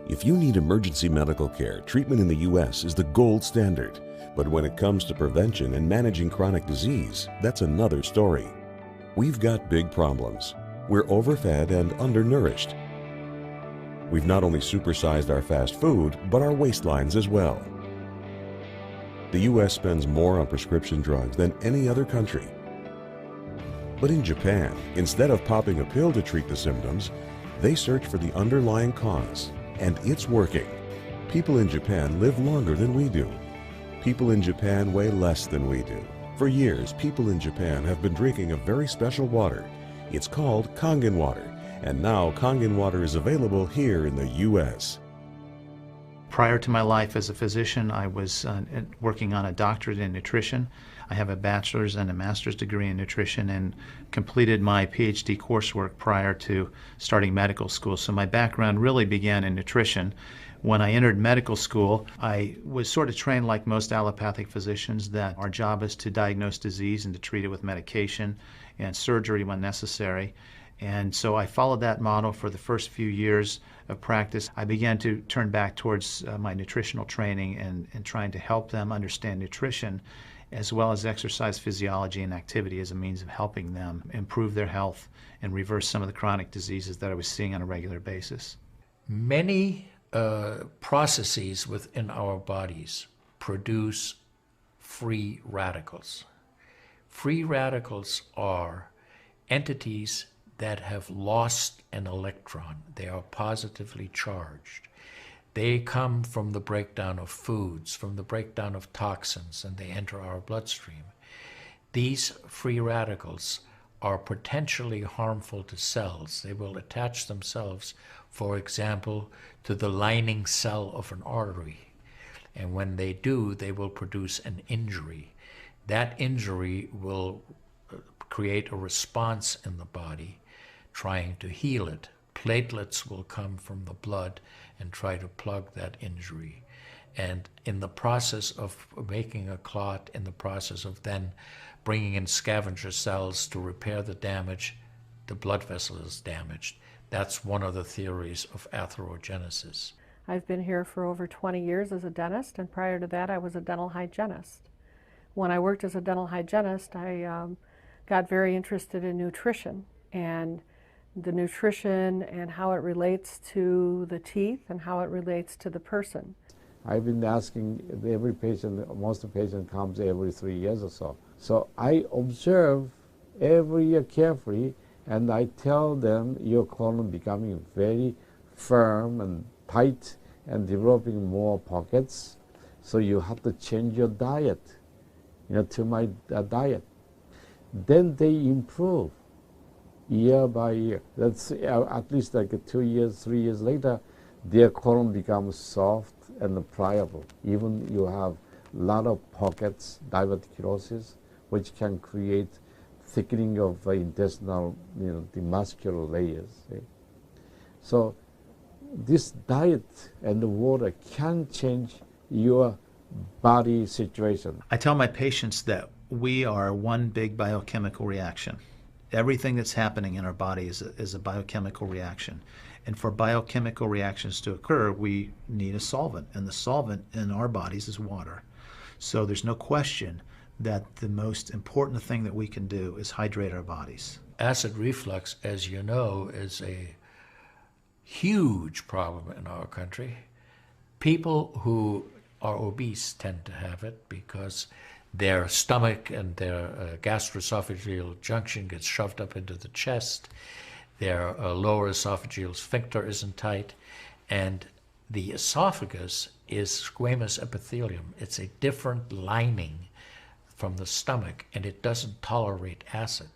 If you need emergency medical care, treatment in the U.S. is the gold standard. But when it comes to prevention and managing chronic disease, that's another story. We've got big problems. We're overfed and undernourished. We've not only supersized our fast food, but our waistlines as well. The U.S. spends more on prescription drugs than any other country. But in Japan, instead of popping a pill to treat the symptoms, they search for the underlying cause, and it's working. People in Japan live longer than we do. People in Japan weigh less than we do. For years, people in Japan have been drinking a very special water. It's called Kangen water, and now Kangen water is available here in the U.S. Prior to my life as a physician, I was working on a doctorate in nutrition. I have a bachelor's and a master's degree in nutrition and completed my PhD coursework prior to starting medical school. So my background really began in nutrition. When I entered medical school, I was sort of trained like most allopathic physicians that our job is to diagnose disease and to treat it with medication and surgery when necessary. And so I followed that model for the first few years of practice. I began to turn back towards my nutritional training and trying to help them understand nutrition as well as exercise physiology and activity as a means of helping them improve their health and reverse some of the chronic diseases that I was seeing on a regular basis. Many processes within our bodies produce free radicals. Free radicals are entities that have lost an electron. They are positively charged. They come from the breakdown of foods, from the breakdown of toxins, and they enter our bloodstream. These free radicals are potentially harmful to cells. They will attach themselves, for example, to the lining cell of an artery. And when they do, they will produce an injury. That injury will create a response in the body trying to heal it. Platelets will come from the blood and try to plug that injury. And in the process of making a clot, in the process of then bringing in scavenger cells to repair the damage, the blood vessel is damaged. That's one of the theories of atherogenesis. I've been here for over 20 years as a dentist, and prior to that I was a dental hygienist. When I worked as a dental hygienist, I got very interested in nutrition and the nutrition and how it relates to the teeth and how it relates to the person. I've been asking every patient, most of the patient comes every 3 years or so. So I observe every year carefully, and I tell them your colon becoming very firm and tight and developing more pockets. So you have to change your diet, to my diet. Then they improve year by year. That's at least like 2 years, 3 years later, their colon becomes soft and pliable. Even you have a lot of pockets, diverticulosis, which can create thickening of intestinal, the muscular layers. So this diet and the water can change your body situation. I tell my patients that we are one big biochemical reaction. Everything that's happening in our body is a biochemical reaction. And for biochemical reactions to occur, we need a solvent. And the solvent in our bodies is water. So there's no question that the most important thing that we can do is hydrate our bodies. Acid reflux, as you know, is a huge problem in our country. People who are obese tend to have it because their stomach and their gastroesophageal junction gets shoved up into the chest. Their lower esophageal sphincter isn't tight. And the esophagus is squamous epithelium. It's a different lining from the stomach, and it doesn't tolerate acid.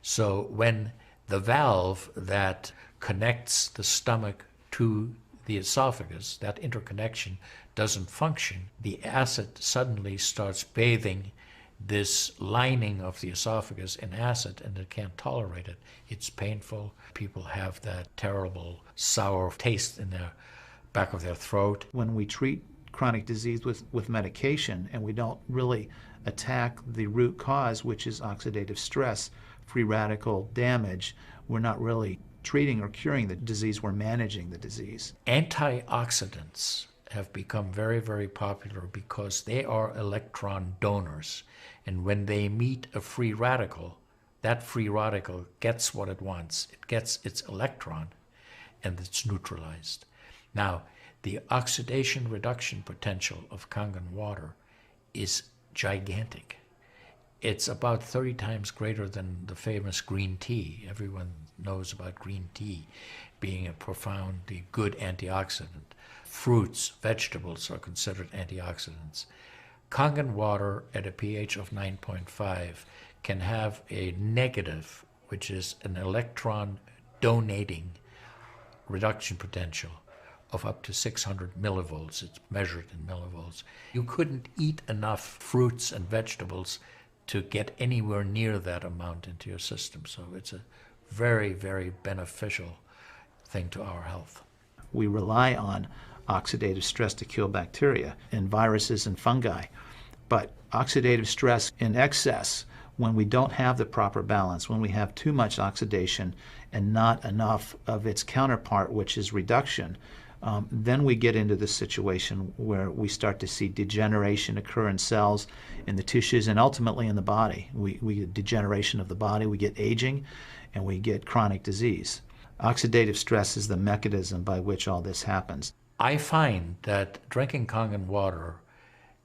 So when the valve that connects the stomach to the esophagus, that interconnection doesn't function, the acid suddenly starts bathing this lining of the esophagus in acid, and it can't tolerate it. It's painful. People have that terrible sour taste in the back of their throat. When we treat chronic disease with medication and we don't really attack the root cause, which is oxidative stress, free radical damage, we're not really treating or curing the disease, we're managing the disease. Antioxidants have become very, very popular because they are electron donors. And when they meet a free radical, that free radical gets what it wants. It gets its electron, and it's neutralized. Now, the oxidation reduction potential of Kangen water is gigantic. It's about 30 times greater than the famous green tea. Everyone knows about green tea being a profoundly good antioxidant. Fruits, vegetables are considered antioxidants. Kangen water at a pH of 9.5 can have a negative, which is an electron donating reduction potential of up to 600 millivolts. It's measured in millivolts. You couldn't eat enough fruits and vegetables to get anywhere near that amount into your system. So it's a very, very beneficial thing to our health. We rely on oxidative stress to kill bacteria and viruses and fungi. But oxidative stress in excess, when we don't have the proper balance, when we have too much oxidation and not enough of its counterpart, which is reduction, then we get into this situation where we start to see degeneration occur in cells, in the tissues, and ultimately in the body. We get degeneration of the body, we get aging, and we get chronic disease. Oxidative stress is the mechanism by which all this happens. I find that drinking Kangen water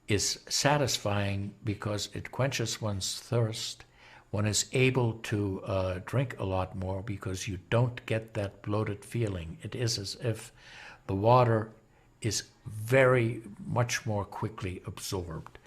is satisfying because it quenches one's thirst. One is able to drink a lot more because you don't get that bloated feeling. It is as if the water is very much more quickly absorbed.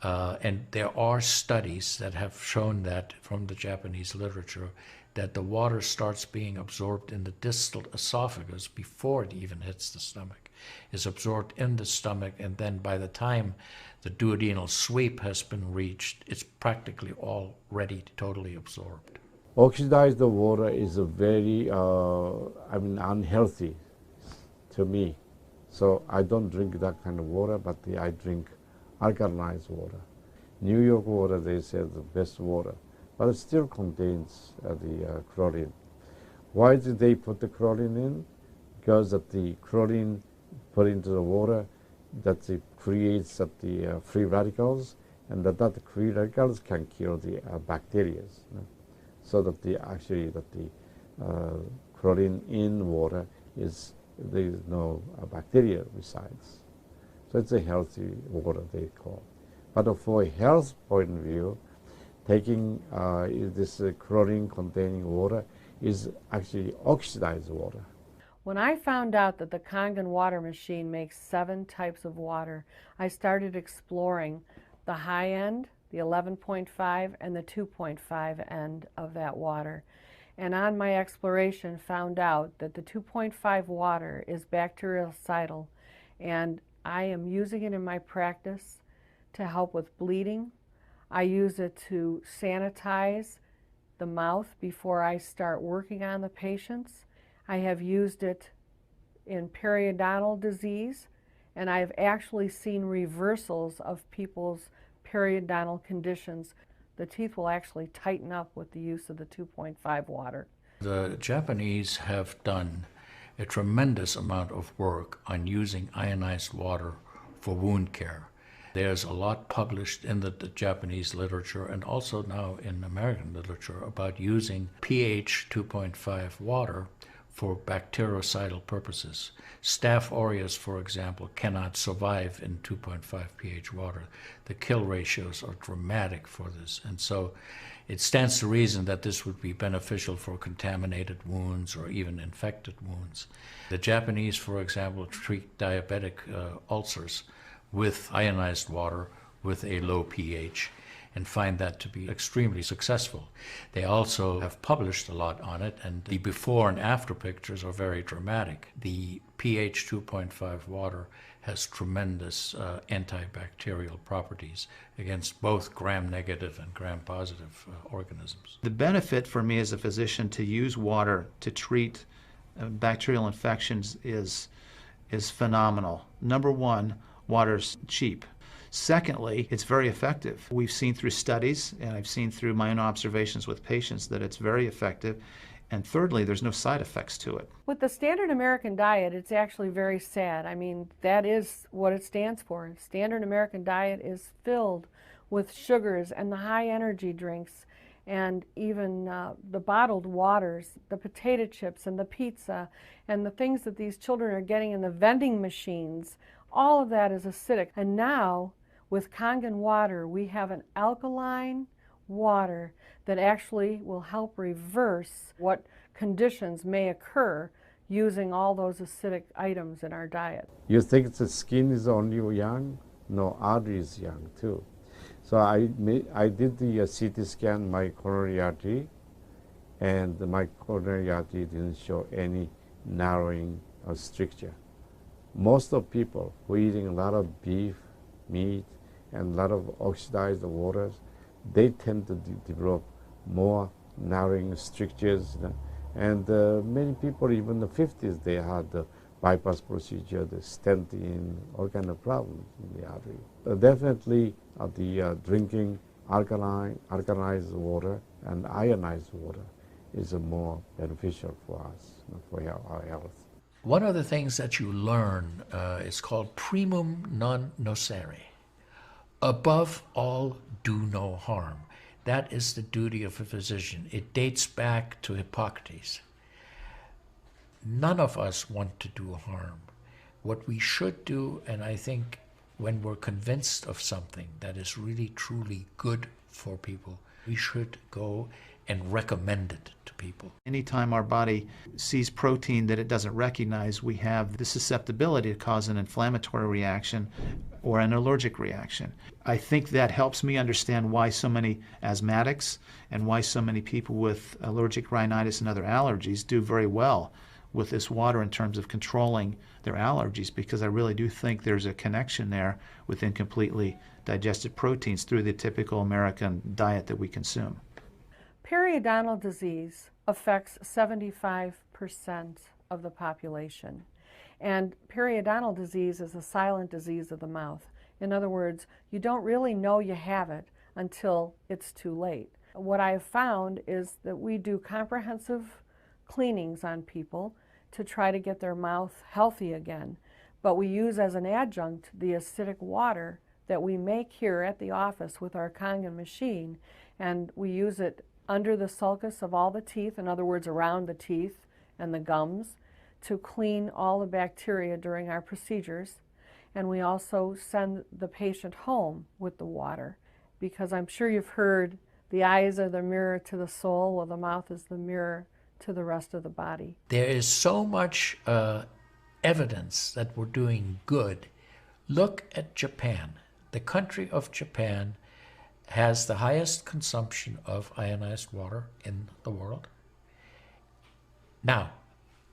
And there are studies that have shown that from the Japanese literature, that the water starts being absorbed in the distal esophagus before it even hits the stomach. Is absorbed in the stomach, and then by the time the duodenal sweep has been reached, it's practically already totally absorbed. Oxidized water is a very, unhealthy to me. So I don't drink that kind of water, but I drink alkalized water. New York water, they say, the best water, but it still contains the chlorine. Why did they put the chlorine in? Because that the chlorine put into the water, that it creates the free radicals, and that free radicals can kill the bacteria. So that the chlorine in water is, there is no bacteria resides. So it's a healthy water, they call. But for a health point of view, taking this chlorine containing water is actually oxidized water. When I found out that the Kangen water machine makes 7 types of water, I started exploring the high end, the 11.5, and the 2.5 end of that water. And on my exploration, found out that the 2.5 water is bactericidal, and I am using it in my practice to help with bleeding. I use it to sanitize the mouth before I start working on the patients. I have used it in periodontal disease, and I've actually seen reversals of people's periodontal conditions. The teeth will actually tighten up with the use of the 2.5 water. The Japanese have done a tremendous amount of work on using ionized water for wound care. There's a lot published in the Japanese literature and also now in American literature about using pH 2.5 water for bactericidal purposes. Staph aureus, for example, cannot survive in 2.5 pH water. The kill ratios are dramatic for this, and so it stands to reason that this would be beneficial for contaminated wounds or even infected wounds. The Japanese, for example, treat diabetic ulcers with ionized water with a low pH and find that to be extremely successful. They also have published a lot on it, and the before and after pictures are very dramatic. The pH 2.5 water has tremendous antibacterial properties against both gram-negative and gram-positive organisms. The benefit for me as a physician to use water to treat bacterial infections is phenomenal. Number one, water's cheap. Secondly, it's very effective. We've seen through studies, and I've seen through my own observations with patients, that it's very effective. And thirdly, there's no side effects to it. With the standard American diet, it's actually very sad. I mean, that is what it stands for. Standard American diet is filled with sugars and the high energy drinks and even the bottled waters, the potato chips and the pizza and the things that these children are getting in the vending machines. All of that is acidic. And now, with Kangen water, we have an alkaline water that actually will help reverse what conditions may occur using all those acidic items in our diet. You think the skin is only young? No, artery is young too. So I did the CT scan, my coronary artery, and my coronary artery didn't show any narrowing or stricture. Most of people who are eating a lot of beef, meat, and a lot of oxidized waters, they tend to develop more narrowing strictures. And many people, even in the 50s, they had the bypass procedure, the stent in, all kind of problems in the artery. Definitely the drinking alkalized water and ionized water is more beneficial for us, for our health. One of the things that you learn is called primum non nocere. Above all, do no harm. That is the duty of a physician. It dates back to Hippocrates. None of us want to do harm. What we should do, and I think when we're convinced of something that is really truly good for people, we should go and recommend it to people. Anytime our body sees protein that it doesn't recognize, we have the susceptibility to cause an inflammatory reaction or an allergic reaction. I think that helps me understand why so many asthmatics and why so many people with allergic rhinitis and other allergies do very well with this water in terms of controlling their allergies, because I really do think there's a connection there with incompletely digested proteins through the typical American diet that we consume. Periodontal disease affects 75% of the population. And periodontal disease is a silent disease of the mouth. In other words, you don't really know you have it until it's too late. What I have found is that we do comprehensive cleanings on people to try to get their mouth healthy again. But we use as an adjunct the acidic water that we make here at the office with our Kangen machine, and we use it under the sulcus of all the teeth, in other words, around the teeth and the gums, to clean all the bacteria during our procedures. And we also send the patient home with the water, because I'm sure you've heard the eyes are the mirror to the soul, well, the mouth is the mirror to the rest of the body. There is so much evidence that we're doing good. Look at Japan. The country of Japan has the highest consumption of ionized water in the world. Now,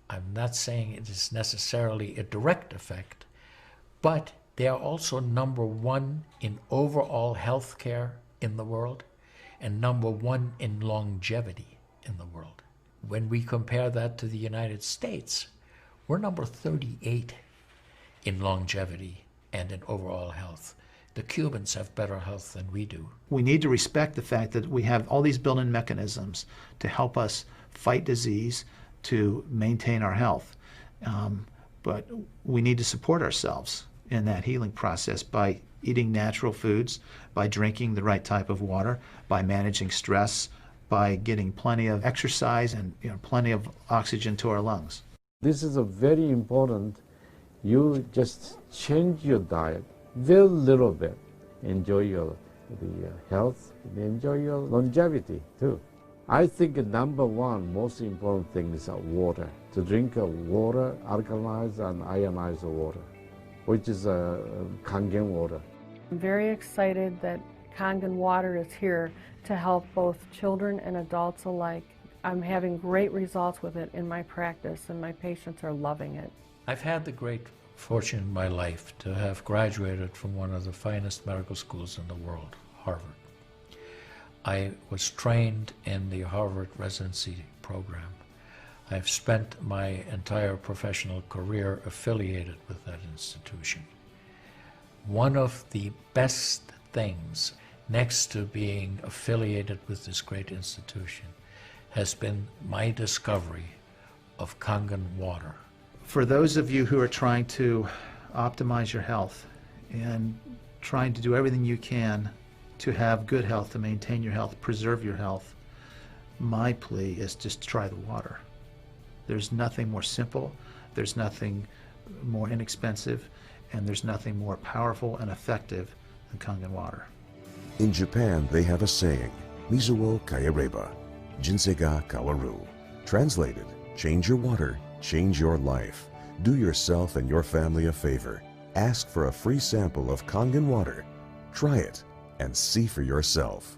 I'm not saying it is necessarily a direct effect, but they are also number one in overall health care in the world and number one in longevity in the world. When we compare that to the United States, we're number 38 in longevity and in overall health. The Cubans have better health than we do. We need to respect the fact that we have all these built-in mechanisms to help us fight disease, to maintain our health. But we need to support ourselves in that healing process by eating natural foods, by drinking the right type of water, by managing stress, by getting plenty of exercise and plenty of oxygen to our lungs. This is a very important. You just change your diet very little bit. Enjoy the health, enjoy your longevity too. I think number one most important thing is water. To drink water, alkalized and ionized water, which is Kangen water. I'm very excited that Kangen water is here to help both children and adults alike. I'm having great results with it in my practice, and my patients are loving it. I've had the great fortune in my life to have graduated from one of the finest medical schools in the world, Harvard. I was trained in the Harvard residency program. I've spent my entire professional career affiliated with that institution. One of the best things, next to being affiliated with this great institution, has been my discovery of Kangen water. For those of you who are trying to optimize your health and trying to do everything you can to have good health, to maintain your health, preserve your health, my plea is just try the water. There's nothing more simple, there's nothing more inexpensive, and there's nothing more powerful and effective than Kangen water. In Japan, they have a saying, Mizuo kayareba, jinsei ga kawaru. Translated, change your water, change your life. Do yourself and your family a favor. Ask for a free sample of Kangen water. Try it and see for yourself.